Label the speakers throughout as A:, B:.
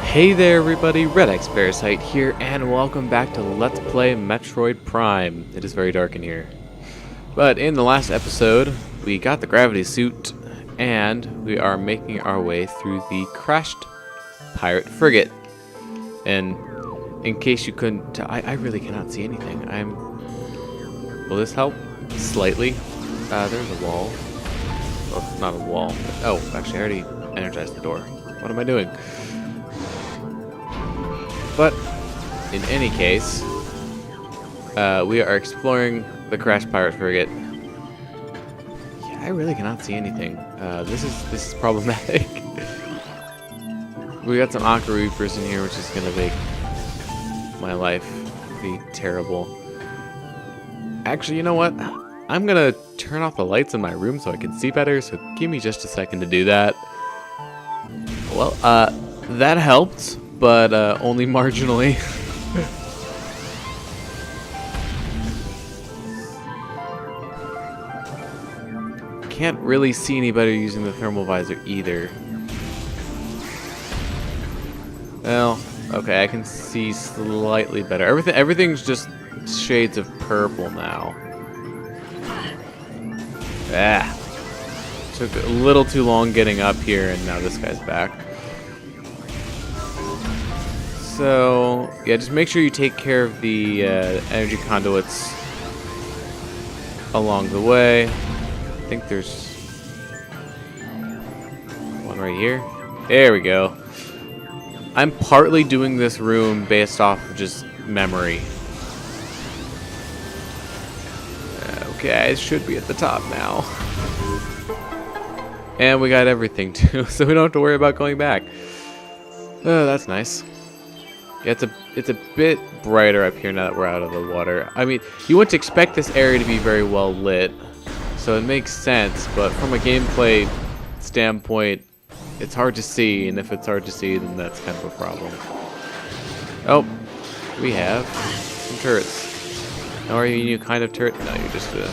A: Hey there everybody, redxparasite here, and welcome back to Let's Play Metroid Prime. It is very dark in here. But in the last episode, we got the gravity suit, and we are making our way through the crashed pirate frigate. And in case you couldn't tell, I really cannot see anything. Will this help? Slightly. There's a wall. Oh, not a wall. Oh, actually I already energized the door. What am I doing? But, in any case, we are exploring the crashed pirate frigate. Yeah, I really cannot see anything. This is problematic. We got some Aqua Reapers in here, which is gonna make my life be terrible. Actually, you know what? I'm gonna turn off the lights in my room so I can see better, so give me just a second to do that. Well, that helped. But only marginally. Can't really see any better using the thermal visor either. Well, okay, I can see slightly better. Everything's just shades of purple now. Ah, took a little too long getting up here, and now this guy's back. So, yeah, just make sure you take care of the energy conduits along the way. I think there's one right here. There we go. I'm partly doing this room based off of just memory. Okay, it should be at the top now. And we got everything too, so we don't have to worry about going back. Oh, that's nice. Yeah, it's a bit brighter up here now that we're out of the water. I mean, you wouldn't expect this area to be very well lit, so it makes sense, but from a gameplay standpoint, it's hard to see, and if it's hard to see, then that's kind of a problem. Oh, we have some turrets. Now, are you a new kind of turret? No, you're just a...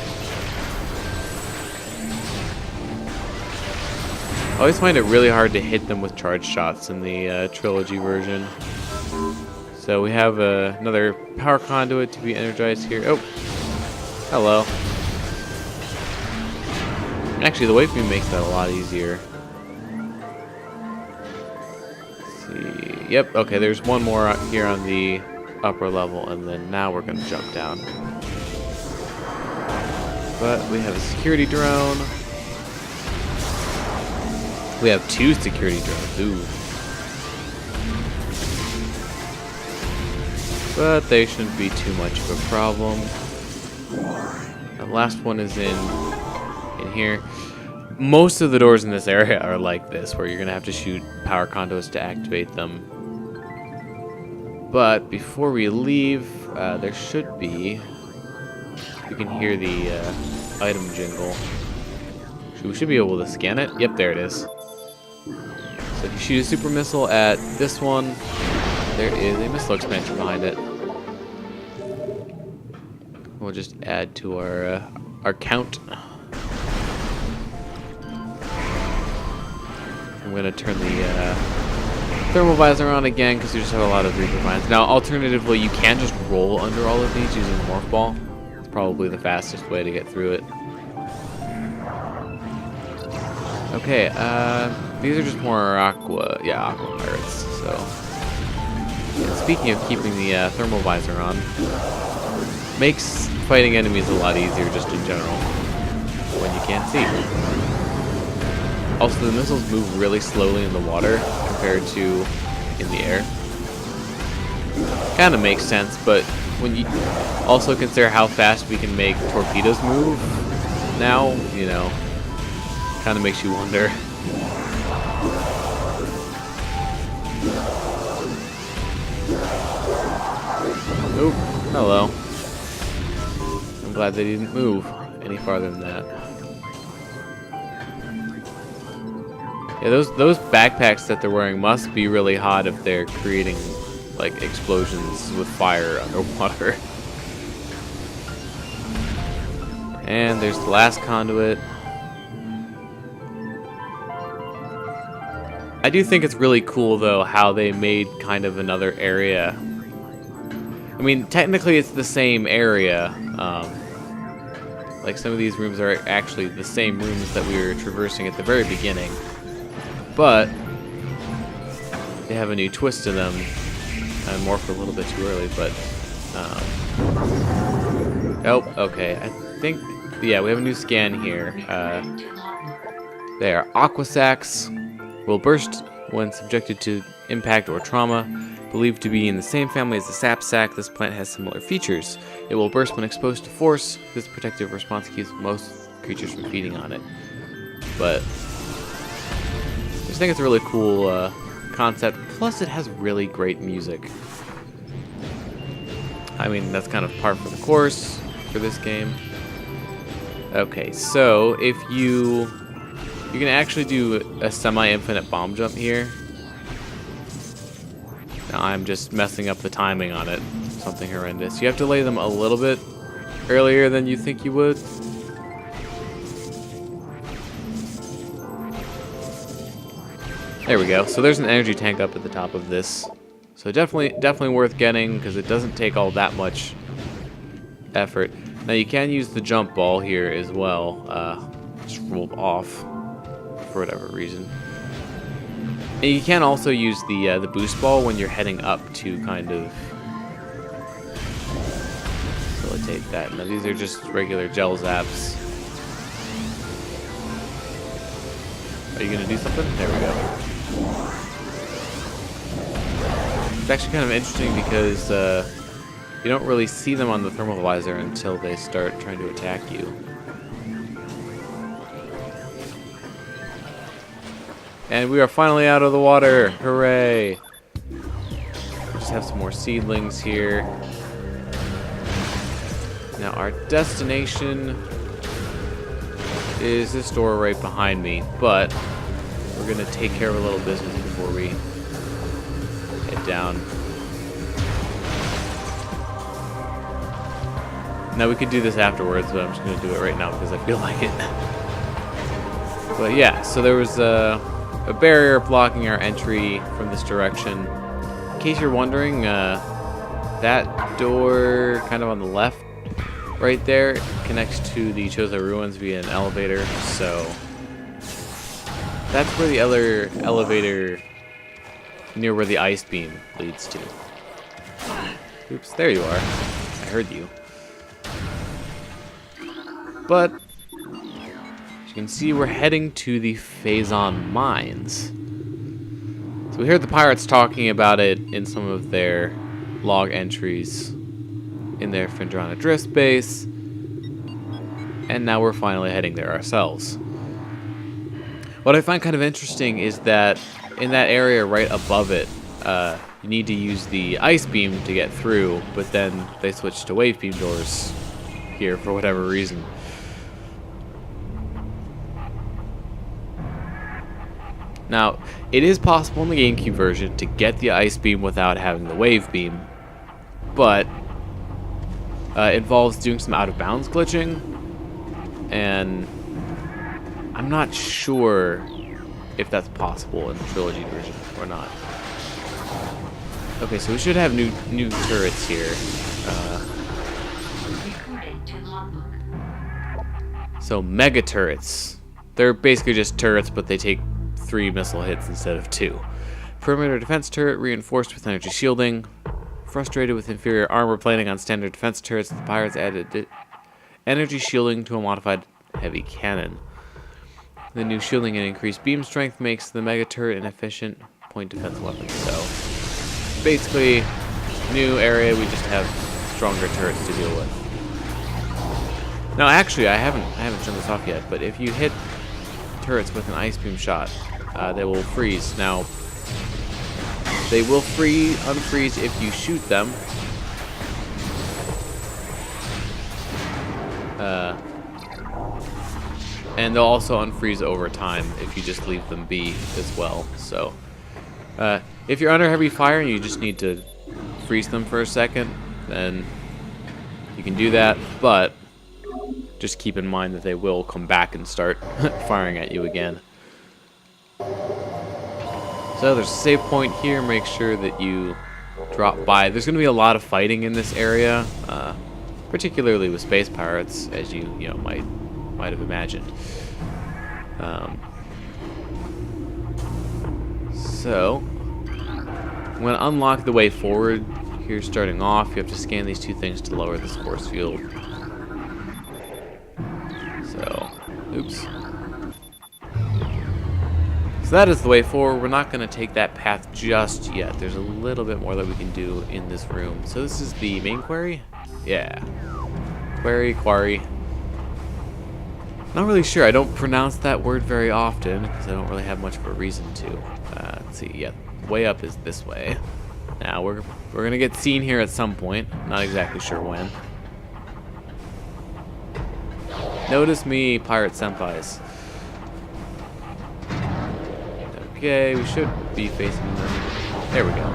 A: I always find it really hard to hit them with charge shots in the trilogy version. So we have another power conduit to be energized here. Oh, hello. Actually, the wave beam makes that a lot easier. Let's see. Yep. Okay. There's one more out here on the upper level, and then now we're gonna jump down. But we have a security drone. We have two security drones. Ooh. But they shouldn't be too much of a problem. The last one is in here. Most of the doors in this area are like this, where you're gonna have to shoot power conduits to activate them. But before we leave, there should be... You can hear the item jingle. We should be able to scan it. Yep, there it is. So if you shoot a super missile at this one, there is a missile expansion behind it. We'll just add to our count. I'm gonna turn the thermal visor on again because we just have a lot of Reaper mines. Now, alternatively, you can just roll under all of these using the morph ball. It's probably the fastest way to get through it. Okay, these are just more aqua pirates. So. And speaking of keeping the thermal visor on, makes fighting enemies a lot easier just in general when you can't see. Also, the missiles move really slowly in the water compared to in the air. Kind of makes sense, but when you also consider how fast we can make torpedoes move now, you know, kind of makes you wonder. Oh, hello. I'm glad they didn't move any farther than that. Yeah, those backpacks that they're wearing must be really hot if they're creating like explosions with fire underwater. And there's the last conduit. I do think it's really cool, though, how they made kind of another area. I mean, technically it's the same area. Like, some of these rooms are actually the same rooms that we were traversing at the very beginning. But they have a new twist to them. I morphed a little bit too early, but... oh, okay. I think... yeah, we have a new scan here. They are aqua sacs. Will burst when subjected to impact or trauma. Believed to be in the same family as the sap sac, this plant has similar features. It will burst when exposed to force. This protective response keeps most creatures from feeding on it. But I just think it's a really cool concept. Plus, it has really great music. I mean, that's kind of par for the course for this game. Okay, so if you can actually do a semi-infinite bomb jump here. Now I'm just messing up the timing on it. Something horrendous. You have to lay them a little bit earlier than you think you would. There we go. So there's an energy tank up at the top of this. So definitely worth getting because it doesn't take all that much effort. Now you can use the jump ball here as well. Just rolled off for whatever reason. And you can also use the boost ball when you're heading up to kind of facilitate that. Now these are just regular gel zaps. Are you gonna do something? There we go. It's actually kind of interesting because you don't really see them on the thermal visor until they start trying to attack you. And we are finally out of the water! Hooray! We just have some more seedlings here. Now our destination is this door right behind me, but we're gonna take care of a little business before we head down. Now we could do this afterwards, but I'm just gonna do it right now because I feel like it. But yeah, so there was a barrier blocking our entry from this direction. In case you're wondering, that door kind of on the left right there connects to the Chozo Ruins via an elevator, so that's where the other elevator near where the ice beam leads to. Oops, there you are. I heard you. But as you can see, we're heading to the Phazon Mines. So we heard the pirates talking about it in some of their log entries in their Findrana drift base, and now we're finally heading there ourselves. What I find kind of interesting is that in that area right above it, you need to use the ice beam to get through, but then they switched to wave beam doors here for whatever reason. Now, it is possible in the GameCube version to get the ice beam without having the wave beam, but it involves doing some out-of-bounds glitching, and I'm not sure if that's possible in the Trilogy version or not. Okay, so we should have new turrets here. So mega turrets. They're basically just turrets, but they take 3 missile hits instead of 2. Perimeter defense turret reinforced with energy shielding. Frustrated with inferior armor plating on standard defense turrets, the pirates added energy shielding to a modified heavy cannon. The new shielding and increased beam strength makes the mega turret an efficient point defense weapon. So basically, new area, we just have stronger turrets to deal with. Now, actually, I haven't turned this off yet, but if you hit turrets with an ice beam shot, they will freeze. Now, they will unfreeze if you shoot them. And they'll also unfreeze over time if you just leave them be as well. So, if you're under heavy fire and you just need to freeze them for a second, then you can do that, but just keep in mind that they will come back and start firing at you again. So there's a save point here. Make sure that you drop by. There's going to be a lot of fighting in this area, particularly with space pirates, as you might have imagined. So I'm going to unlock the way forward. Here, starting off, you have to scan these two things to lower this force field. So, oops. So that is the way forward. We're not going to take that path just yet. There's a little bit more that we can do in this room. So this is the main quarry? Yeah. Quarry. Not really sure. I don't pronounce that word very often because I don't really have much of a reason to. Let's see. Yeah, way up is this way. Now we're gonna get seen here at some point. Not exactly sure when. Notice me, pirate senpais. Okay, we should be facing them. There we go.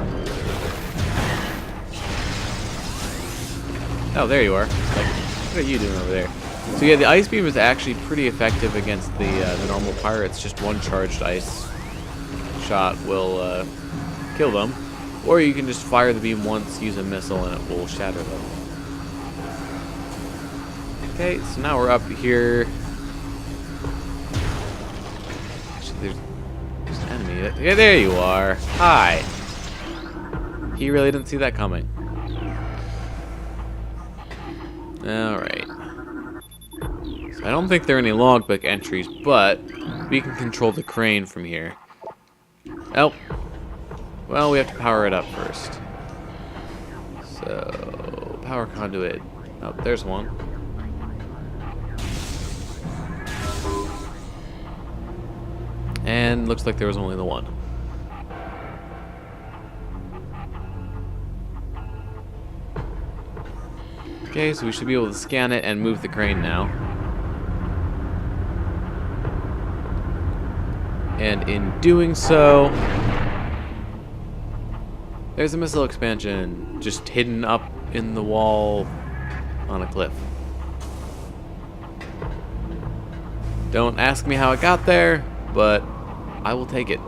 A: Oh, there you are. Like, what are you doing over there? So yeah, the ice beam is actually pretty effective against the normal pirates. Just one charged ice shot will kill them. Or you can just fire the beam once, use a missile, and it will shatter them. Okay, so now we're up here. Actually, there's an enemy. Yeah, there you are. Hi. He really didn't see that coming. Alright. So I don't think there are any logbook entries, but we can control the crane from here. Oh. Well, we have to power it up first. So, power conduit. Oh, there's one. And looks like there was only the one. Okay, so we should be able to scan it and move the crane now. And in doing so, there's a missile expansion just hidden up in the wall on a cliff. Don't ask me how it got there, but I will take it.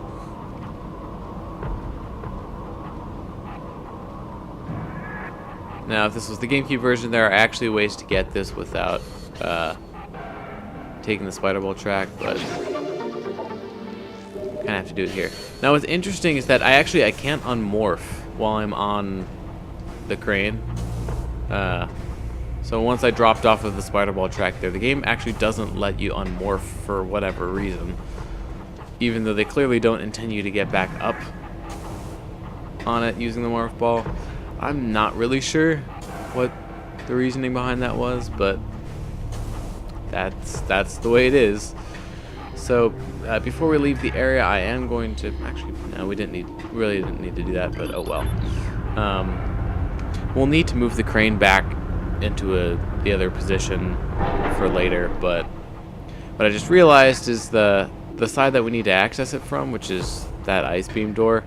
A: Now, if this was the GameCube version, there are actually ways to get this without taking the spider ball track, but kind of have to do it here. Now, what's interesting is that I can't unmorph while I'm on the crane. So once I dropped off of the spider ball track there, the game actually doesn't let you unmorph for whatever reason, even though they clearly don't intend you to get back up on it using the morph ball. I'm not really sure what the reasoning behind that was, but that's the way it is. So before we leave the area, I am going to actually no, we really didn't need to do that, but oh well. We'll need to move the crane back into the other position for later, but what I just realized is the side that we need to access it from, which is that ice beam door,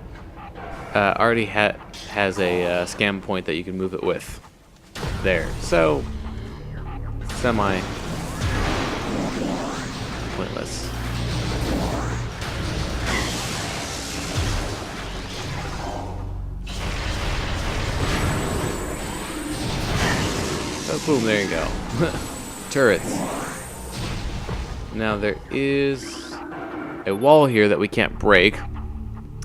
A: already has a scan point that you can move it with. There. So, semi pointless. So, boom, there you go. Turrets. Now, there is a wall here that we can't break.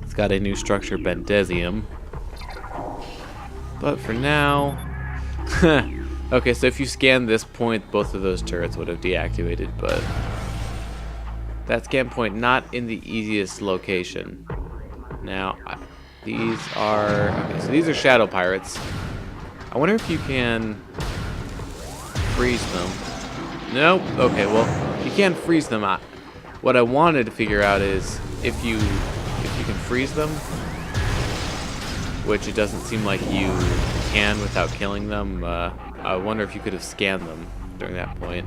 A: It's got a new structure, Bendesium. But for now... okay, so if you scan this point, both of those turrets would have deactivated, but... that scan point not in the easiest location. Now, these are... okay, so these are shadow pirates. I wonder if you can freeze them. Nope. Okay, well, you can't freeze them. What I wanted to figure out is if you can freeze them, which it doesn't seem like you can without killing them. I wonder if you could have scanned them during that point.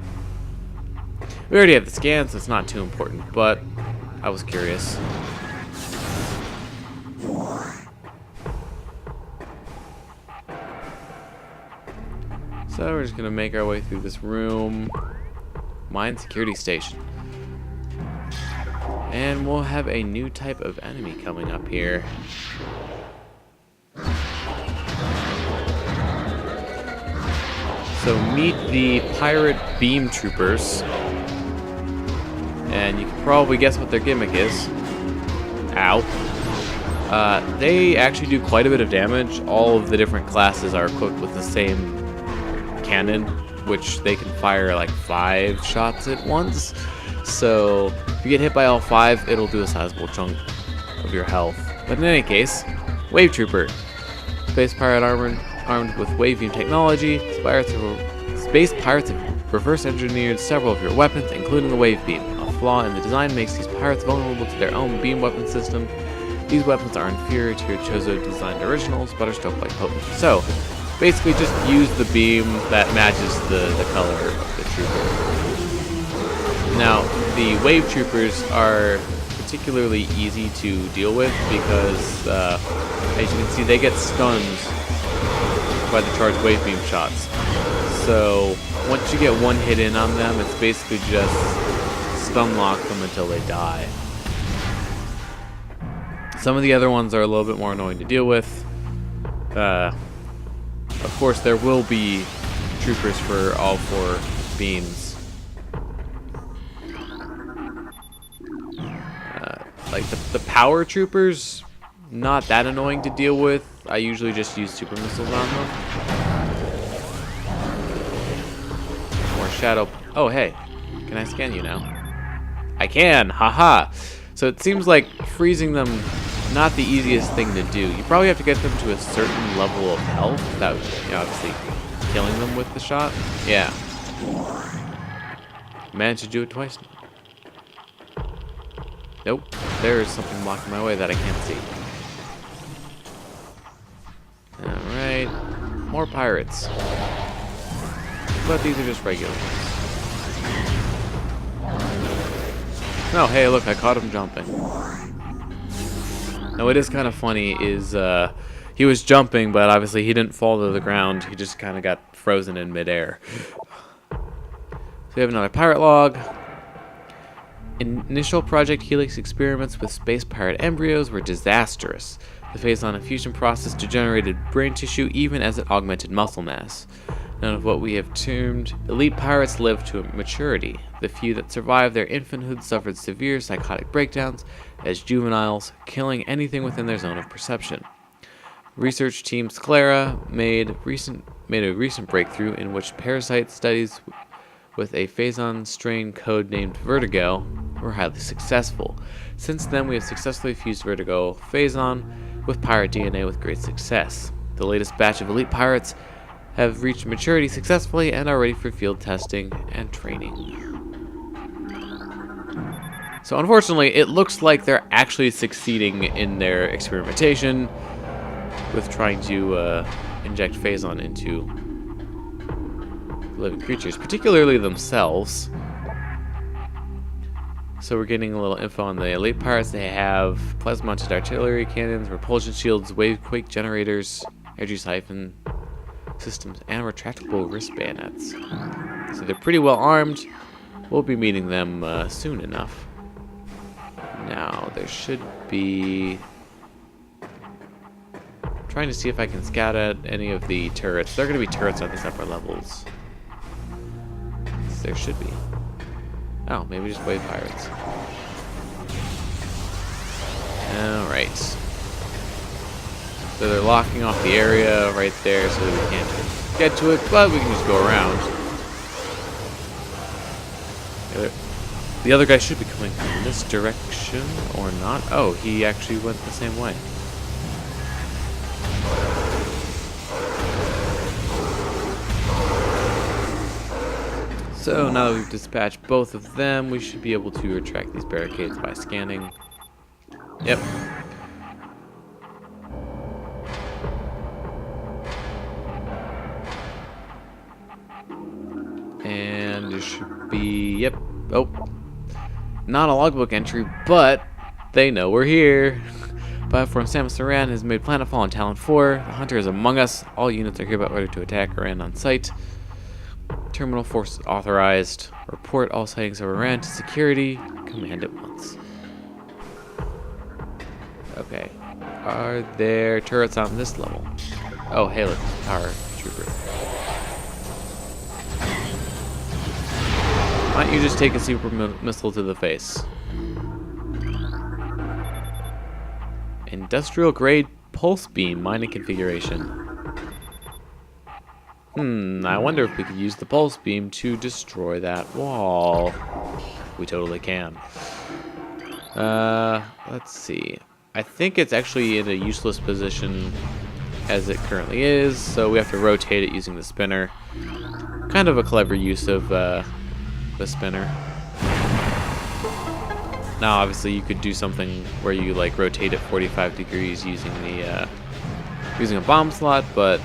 A: We already have the scan, so it's not too important, but I was curious. So we're just gonna make our way through this room. Mine security station. And we'll have a new type of enemy coming up here. So meet the pirate beam troopers. And you can probably guess what their gimmick is. Ow. They actually do quite a bit of damage. All of the different classes are equipped with the same cannon, which they can fire like 5 shots at once. So if you get hit by all 5, it'll do a sizable chunk of your health. But in any case, Wave Trooper. Space pirate armed with wave beam technology. Space pirates have reverse engineered several of your weapons, including the wave beam. A flaw in the design makes these pirates vulnerable to their own beam weapon system. These weapons are inferior to your Chozo-designed originals, but are still quite potent. So, basically just use the beam that matches the color of the trooper. Now, the wave troopers are particularly easy to deal with because, as you can see, they get stunned by the charged wave beam shots. So, once you get one hit in on them, it's basically just stun lock them until they die. Some of the other ones are a little bit more annoying to deal with. Of course, there will be troopers for all 4 beams. Like the power troopers, not that annoying to deal with. I usually just use super missiles on them. More shadow. Oh, hey. Can I scan you now? I can! Haha! So it seems like freezing them, not the easiest thing to do. You probably have to get them to a certain level of health without, obviously killing them with the shot. Yeah. Managed to do it twice. Nope. There is something blocking my way that I can't see. Alright. More pirates. But these are just regular ones. Oh, hey, look, I caught him jumping. Now, what is kind of funny is he was jumping, but obviously he didn't fall to the ground. He just kind of got frozen in midair. So we have another pirate log. Initial Project Helix experiments with space pirate embryos were disastrous. The Phazon fusion process degenerated brain tissue even as it augmented muscle mass. None of what we have termed elite pirates lived to maturity. The few that survived their infanthood suffered severe psychotic breakdowns as juveniles, killing anything within their zone of perception. Research team Sclera made a recent breakthrough in which parasite studies with a Phazon strain code-named Vertigo were highly successful. Since then, we have successfully fused Vertigo Phazon with pirate DNA with great success. The latest batch of elite pirates have reached maturity successfully and are ready for field testing and training. So unfortunately, it looks like they're actually succeeding in their experimentation with trying to inject Phazon into living creatures, particularly themselves. So we're getting a little info on the elite pirates. They have plasma-mounted artillery cannons, repulsion shields, wave-quake generators, energy siphon systems, and retractable wrist bayonets. So they're pretty well armed. We'll be meeting them soon enough. Now, there should be... I'm trying to see if I can scout at any of the turrets. There are going to be turrets on these upper levels. There should be. Oh, maybe just wave pirates. Alright. So they're locking off the area right there so that we can't get to it, but we can just go around. The other guy should be coming from this direction, or not. Oh, he actually went the same way. So now that we've dispatched both of them, we should be able to retract these barricades by scanning. Yep. And there should be, yep. Oh, not a logbook entry, but they know we're here. Platform Samus Aran has made planetfall on Talon 4. The Hunter is among us. All units are hereby ordered to attack Aran on site. Terminal force authorized. Report all sightings of Aran to security. Command at once. Okay. Are there turrets on this level? Oh, hey, look, power trooper. Why don't you just take a super missile to the face? Industrial grade pulse beam mining configuration. I wonder if we could use the pulse beam to destroy that wall. We totally can. Let's see. I think it's actually in a useless position as it currently is, so we have to rotate it using the spinner. Kind of a clever use of the spinner. Now, obviously, you could do something where you like rotate it 45 degrees using the using a bomb slot, but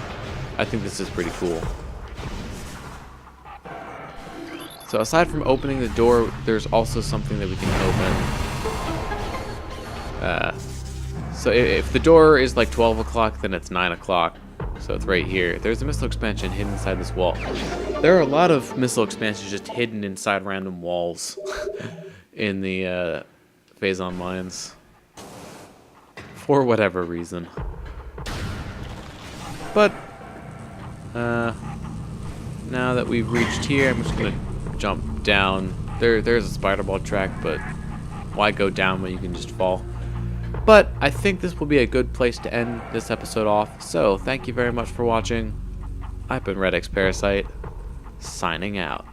A: I think this is pretty cool. So aside from opening the door, there's also something that we can open. So if the door is like 12 o'clock, then it's 9 o'clock. So it's right here. There's a missile expansion hidden inside this wall. There are a lot of missile expansions just hidden inside random walls in the Phazon Mines. For whatever reason. But now that we've reached here, I'm just gonna jump down. There's a spider ball track, but why go down when you can just fall? But I think this will be a good place to end this episode off. So thank you very much for watching. I've been redxparasite, signing out.